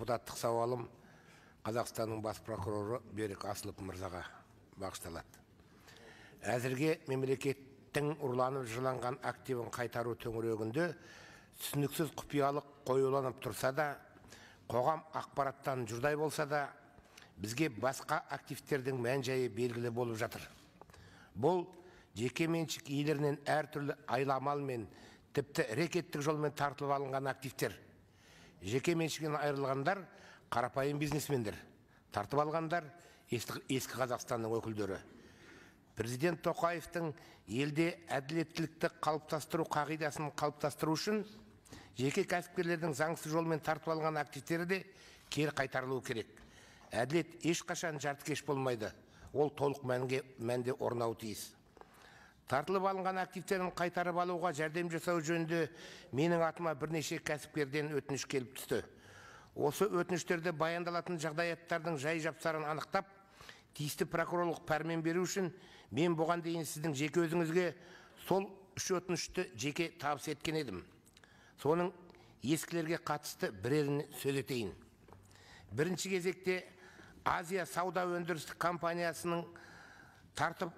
Депутаттық сауалым Қазақстанның бас прокуроры Берік Асылов мырзаға бағышталады. Әзірге мемлекеттің ұрланып жыланған активін қайтару төңірегінде түсініксіз құпиялық қоюланып тұрса да, қоғам ақпараттан жұрдай болса да, бізге басқа активтердің мән-жайы белгілі болып жатыр. Бұл жеке меншік иелерінен әртүрлі айламалмен, тіпті рекеттік жолмен тартылып алынған активтер. Жеке меншігінен айырылғандар қарапайым бизнесмендер, тартып алғандар ескі Қазақстанның өкілдері. Президент Тоқаевтың елде әділеттілікті қалыптастыру қағидасын қалыптастыру үшін жеке кәсіпкерлердің заңсыз жолмен тартып алған активтері де кері қайтарылуы керек. Әділет ешқашан жартыкеш болмайды. Ол толық мәнде орнауы тиіс. Тартылып алынған активтерін қайтарып алуға жәрдем жасау жөнінде менің атыма бірнеше кәсіпкерден өтініш келіп түсті. Осы өтініштерді баяндалатын жағдаяттардың жай-жапсарын анықтап, тиісті прокурорлық пәрмен беру үшін мен бұған дейін сіздің жеке өзіңізге сол үш өтінішті жеке табыс еткен едім. Соның ескілерге қатысты бірерін сөз етейін. Бірінші кезекте Азия сауда өндірістік компаниясының тартылып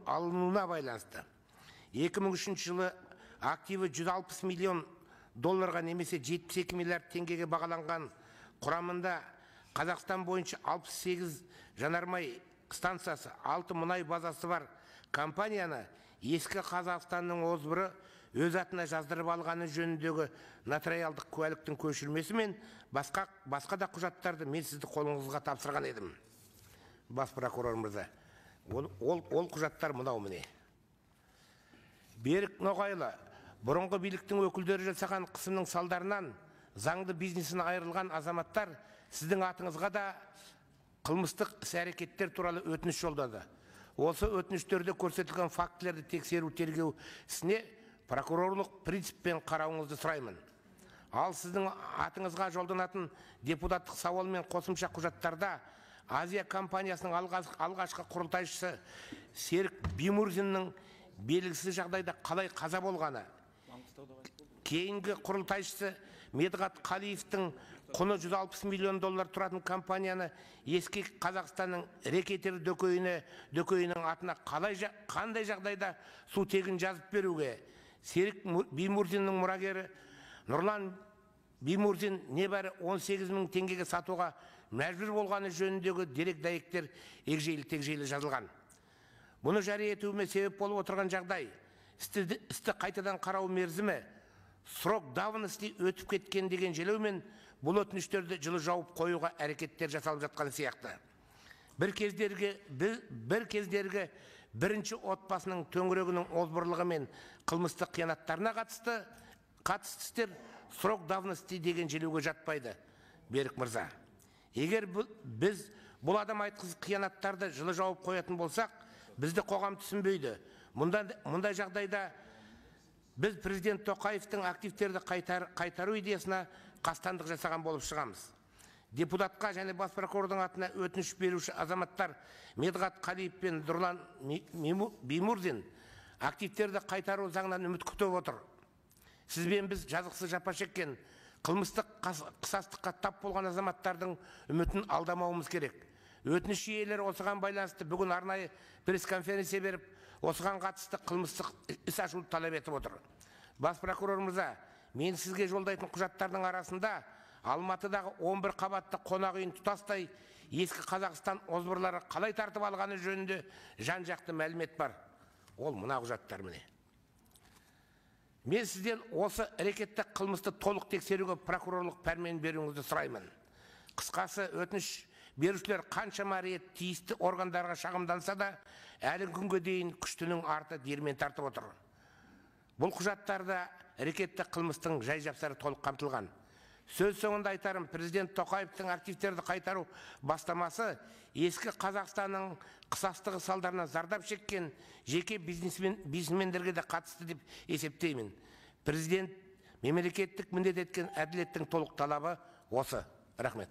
алынуына байланысты. 2003 жылы активі 160 миллион долларға немесе 72 миллиард теңгеге бағаланған құрамында Қазақстан бойынша 68 жанармай станциясы, 6 мұнай базасы бар компанияны ескі Қазақстанның озбыры өз атына жаздырып алғаны жөніндегі нотариалдық куәліктің көшірмесі мен басқа да құжаттарды мен сізді қолыңызға тапсырған едім. Бас прокурор мырза, ол құжаттар мынау міне. Берік Ноғайлы бұрынғы биліктің өкілдері жасаған қысымның салдарынан заңды бизнесін айырылған азаматтар сіздің атыңызға да қылмыстық іс-әрекеттер туралы өтініш жолдады. Осы өтініштерде көрсетілген фактілерді тексеру тергеу ісіне прокурорлық принциппен қарауыңызды сұраймын. Ал сіздің атыңызға жолданатын депутаттық сауал мен қосымша құжаттарда Азия компаниясының алғашқы құрылтайшысы Серік Бимурзиннің белгісіз жағдайда қалай қаза болғаны, кейінгі құрылтайшысы Медғат Қалиевтің құны 160 миллион доллар тұратын компанияны ескі Қазақстанның рекетер дөкейінің атына қандай жағдайда су тегін жазып беруге, Серік Бимурзиннің мұрагері Нұрлан Бимурзин небәрі 18 мың теңгеге сатуға мәжбүр болғаны жөніндегі дерек-дәйектер егжейлі-тегжейлі жазылған. Бұны жария етуіме себеп болып отырған жағдай, істі қайтадан қарау мерзімі, срок давности өтіп кеткен деген желеумен бұл өтініштерді жылы жауып қоюға әрекеттер жасалып жатқан сияқты. Бір кездергі бірінші отбасының төңірегінің озбырлығы мен қылмыстық қиянаттарына қатысты істер срок давности деген желеуге жатпайды, Берік мырза. Егер біз бұл адам айтқыз қиянаттарды жылы жауып қоятын болсақ, бізді қоғам түсінбейді. Мұндай жағдайда біз президент Тоқаевтың активтерді қайтару идеясына қастандық жасаған болып шығамыз. Депутатқа және бас прокурордың атына өтініш беруші азаматтар Медғат Қалиев пен Нұрлан Бимурзин активтерді қайтару заңынан үміт күтіп отыр. Сізбен біз жазықсыз жапа шеккен қылмыстық қысастыққа тап болған азаматтардың үмітін алдамауымыз керек. Өтініш иелері осыған байланысты бүгін арнайы пресс-конференция беріп, осыған қатысты қылмыстық іс ашуды талап етіп отыр. Бас прокурор мырза, мен сізге жолдайтын құжаттардың арасында Алматыдағы 11 қабатты қонақ үйін тұтастай ескі Қазақстан озбырлары қалай тартып алғаны жөнінде жан-жақты мәлімет бар. Ол мына құжаттар міне. Мен сізден осы әрекетті қылмысты толық тексеруге прокурорлық пәрмен беруіңізді сұраймын. Қысқасы, өтініш берушілер қаншама рет тиісті органдарға шағымданса да, әлі күнге дейін күштінің арты диірмен тартып отыр. Бұл құжаттарда әрекетті қылмыстың жай-жапсары толық қамтылған. Сөз соңында айтарым, президент Тоқаевтың активтерді қайтару бастамасы ескі Қазақстанның қысастығы салдарынан зардап шеккен жеке бизнесмендерге де қатысты деп есептеймін. Президент мемлекеттік міндет еткен әділеттің толық талабы осы. Рахмет.